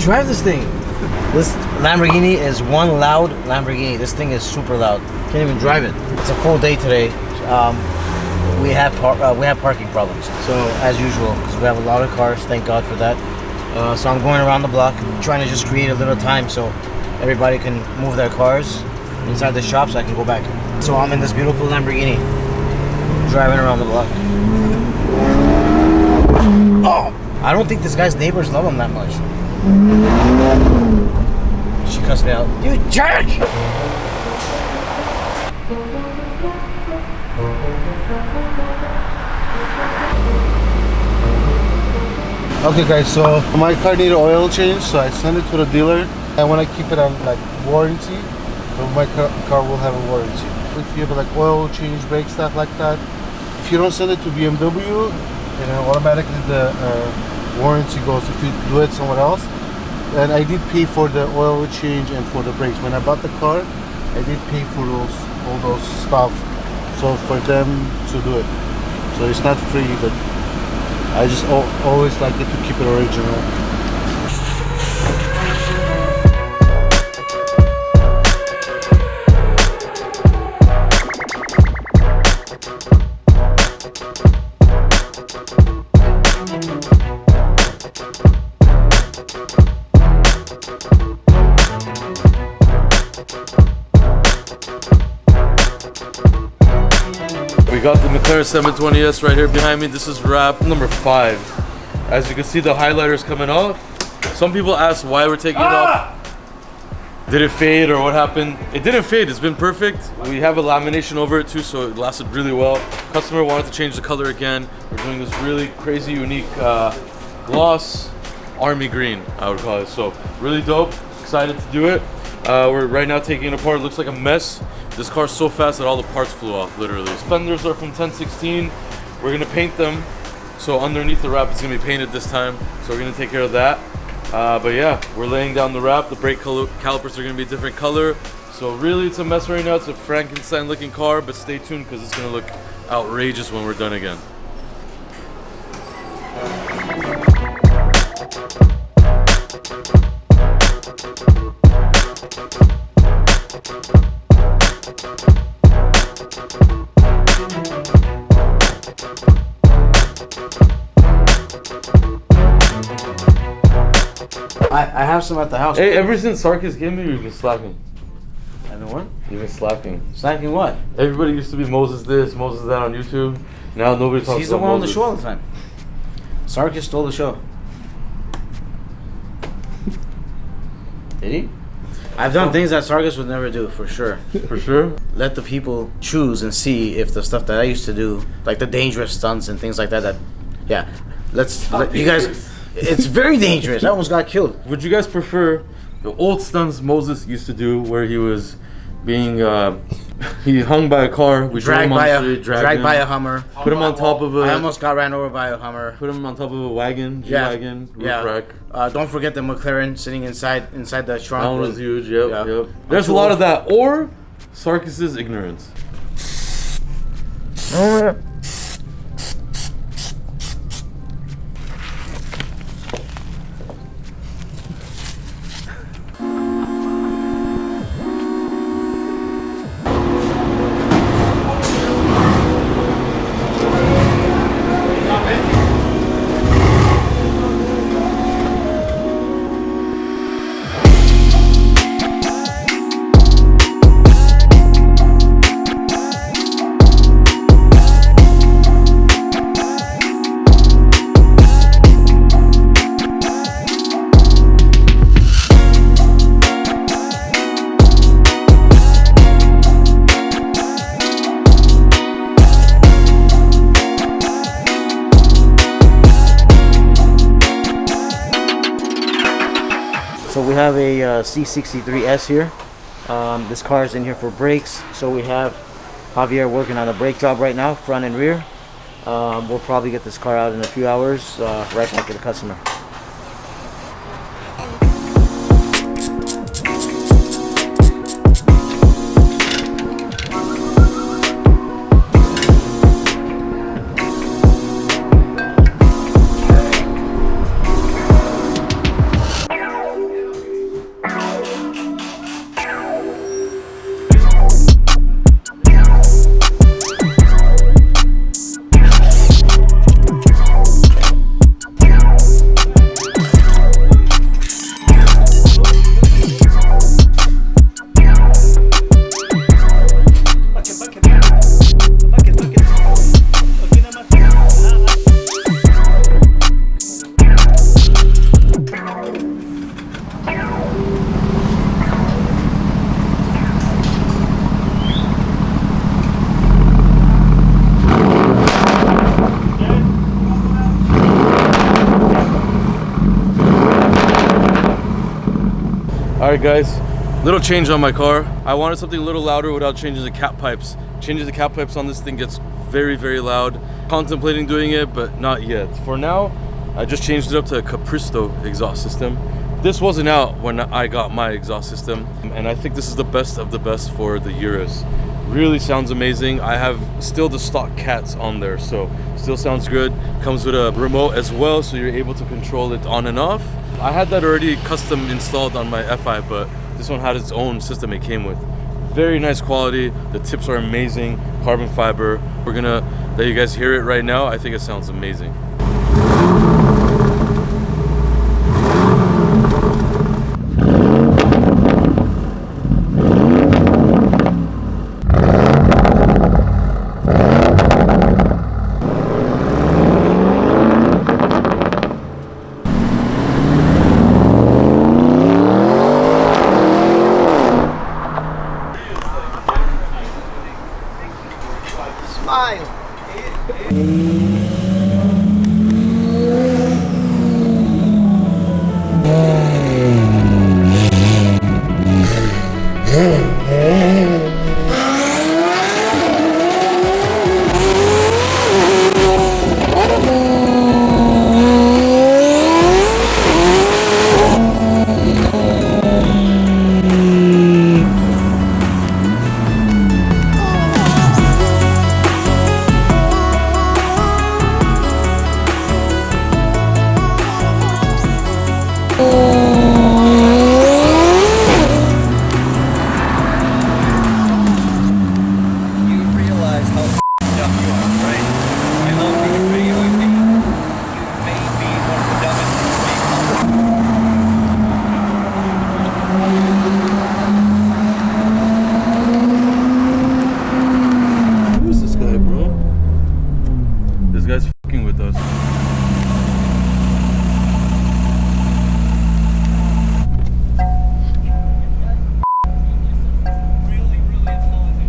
drive this thing. This Lamborghini is one loud Lamborghini. This thing is super loud. Can't even drive it. It's a full day today. We have parking problems. So as usual, because we have a lot of cars. Thank God for that. So I'm going around the block, trying to just create a little time so everybody can move their cars inside the shop so I can go back. So I'm in this beautiful Lamborghini, driving around the block. Oh, I don't think this guy's neighbors love him that much. She cussed me out. You jerk! Okay guys, so my car needed oil change, so I sent it to the dealer. I want to keep it on like warranty, so my car will have a warranty. If you have like oil change, brake stuff like that, if you don't send it to BMW, then automatically the warranty goes if you do it somewhere else. And I did pay for the oil change and for the brakes. When I bought the car, I did pay for all those stuff, so for them to do it. So it's not free, but I just always like it to keep it original. We got the Mclaren 720s right here behind me. This is wrap number 5. As you can see, the highlighter's coming off. Some people ask why we're taking it off. Did it fade or what happened? It didn't fade, it's been perfect. We have a lamination over it too, so it lasted really well. Customer wanted to change the color again. We're doing this really crazy, unique gloss army green, I would call it. So really dope, excited to do it. We're right now taking it apart. It looks like a mess. This car's so fast that all the parts flew off, literally. Fenders are from 1016. We're gonna paint them. So underneath the wrap, it's gonna be painted this time. So we're gonna take care of that. But yeah, we're laying down the wrap. The brake calipers are gonna be a different color. So really, it's a mess right now. It's a Frankenstein looking car, but stay tuned because it's gonna look outrageous when we're done again. I have some at the house. Hey, ever since Sarkis gave me, you've been slacking. I've been what? You've been slacking. Slacking what? Everybody used to be Moses this, Moses that on YouTube. Now nobody talks about Moses. He's the one on the show all the time. Sarkis stole the show. Did he? I've done things that Sarkis would never do, for sure. For sure? Let the people choose and see if the stuff that I used to do, like the dangerous stunts and things like that, yeah. You guys, it's very dangerous. I almost got killed. Would you guys prefer the old stunts Moses used to do where he was being, he hung by a car, we drove him on the street, dragged by a Hummer. Put him on top of a... I almost got ran over by a Hummer. Put him on top of a wagon, G-Wagon, roof rack. Don't forget the Mclaren sitting inside the trunk. That one was huge, yep. There's a lot of that. Or Sarkis's ignorance. So we have a C63S here. This car is in here for brakes. So we have Javier working on the brake job right now, front and rear. We'll probably get this car out in a few hours, right back to the customer. All right, guys, little change on my car. I wanted something a little louder without changing the cap pipes. Changing the cap pipes on this thing gets very, very loud. Contemplating doing it, but not yet. For now, I just changed it up to a Capristo exhaust system. This wasn't out when I got my exhaust system, and I think this is the best of the best for the Urus. Really sounds amazing. I have still the stock cats on there, so still sounds good. Comes with a remote as well, so you're able to control it on and off. I had that already custom installed on my FI, but this one had its own system it came with. Very nice quality. The tips are amazing. Carbon fiber. We're gonna let you guys hear it right now. I think it sounds amazing. Smile.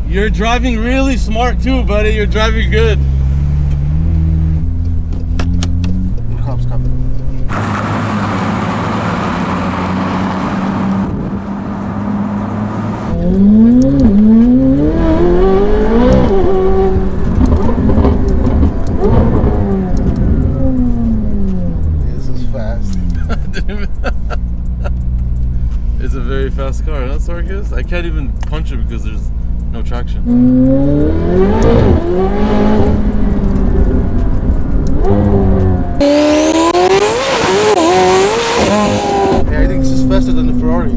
You're driving really smart too, buddy. You're driving good. Cops coming. This is fast. It's a very fast car, huh, Sarkis? I can't even punch it because there's no traction. Yeah, I think this is faster than the Ferrari.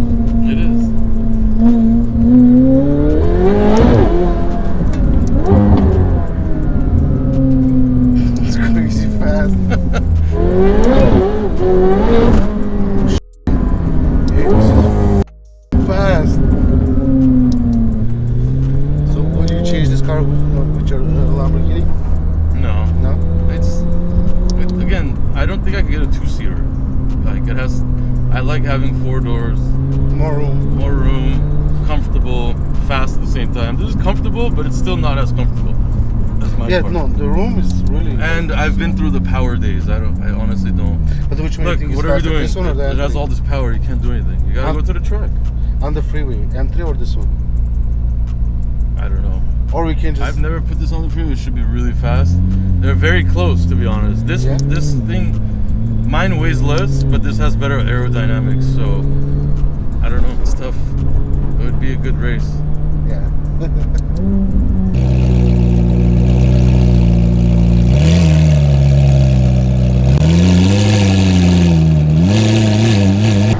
It is. It's crazy fast. Yeah, this is fast. So, would you change this car with your Lamborghini? No. No? Again, I don't think I could get a two-seater. Like, it has, I like having 4 doors. More room. Comfortable, fast at the same time. This is comfortable, but it's still not as comfortable as my car. No, the room is really. And I've been through the power days. I honestly don't. But which one Look, do you think what is are we faster, doing? this one or the It has M3? all this power. You can't do anything. You gotta go to the track. On the freeway, M3 or this one? I don't know. Or we can just. I've never put this on the freeway. It should be really fast. They're very close, to be honest. This thing, mine weighs less, but this has better aerodynamics. So I don't know. It's tough. It would be a good race. Yeah.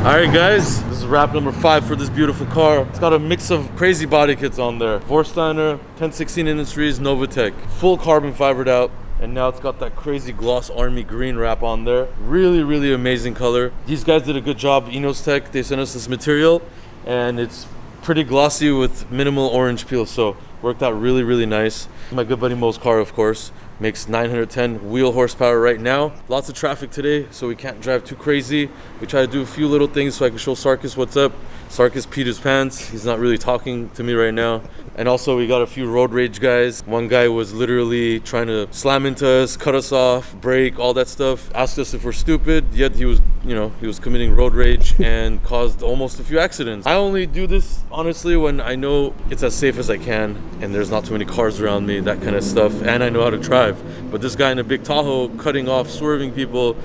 Alright guys, this is wrap number 5 for this beautiful car. It's got a mix of crazy body kits on there. Vorsteiner, 1016 Industries, Novatech. Full carbon fibered out. And now it's got that crazy gloss army green wrap on there. Really, really amazing color. These guys did a good job. Enos Tech, they sent us this material. And it's pretty glossy with minimal orange peel. So worked out really, really nice. My good buddy Mo's car, of course. Makes 910 wheel horsepower right now. Lots of traffic today, so we can't drive too crazy. We try to do a few little things so I can show Sarkis what's up. Sarkis peed his pants. He's not really talking to me right now. And also we got a few road rage guys. One guy was literally trying to slam into us, cut us off, brake, all that stuff. Asked us if we're stupid, yet he was, you know, he was committing road rage and caused almost a few accidents. I only do this, honestly, when I know it's as safe as I can and there's not too many cars around me, that kind of stuff, and I know how to drive. But this guy in a big Tahoe cutting off, swerving people,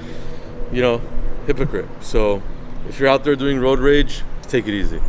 you know, hypocrite. So if you're out there doing road rage, take it easy.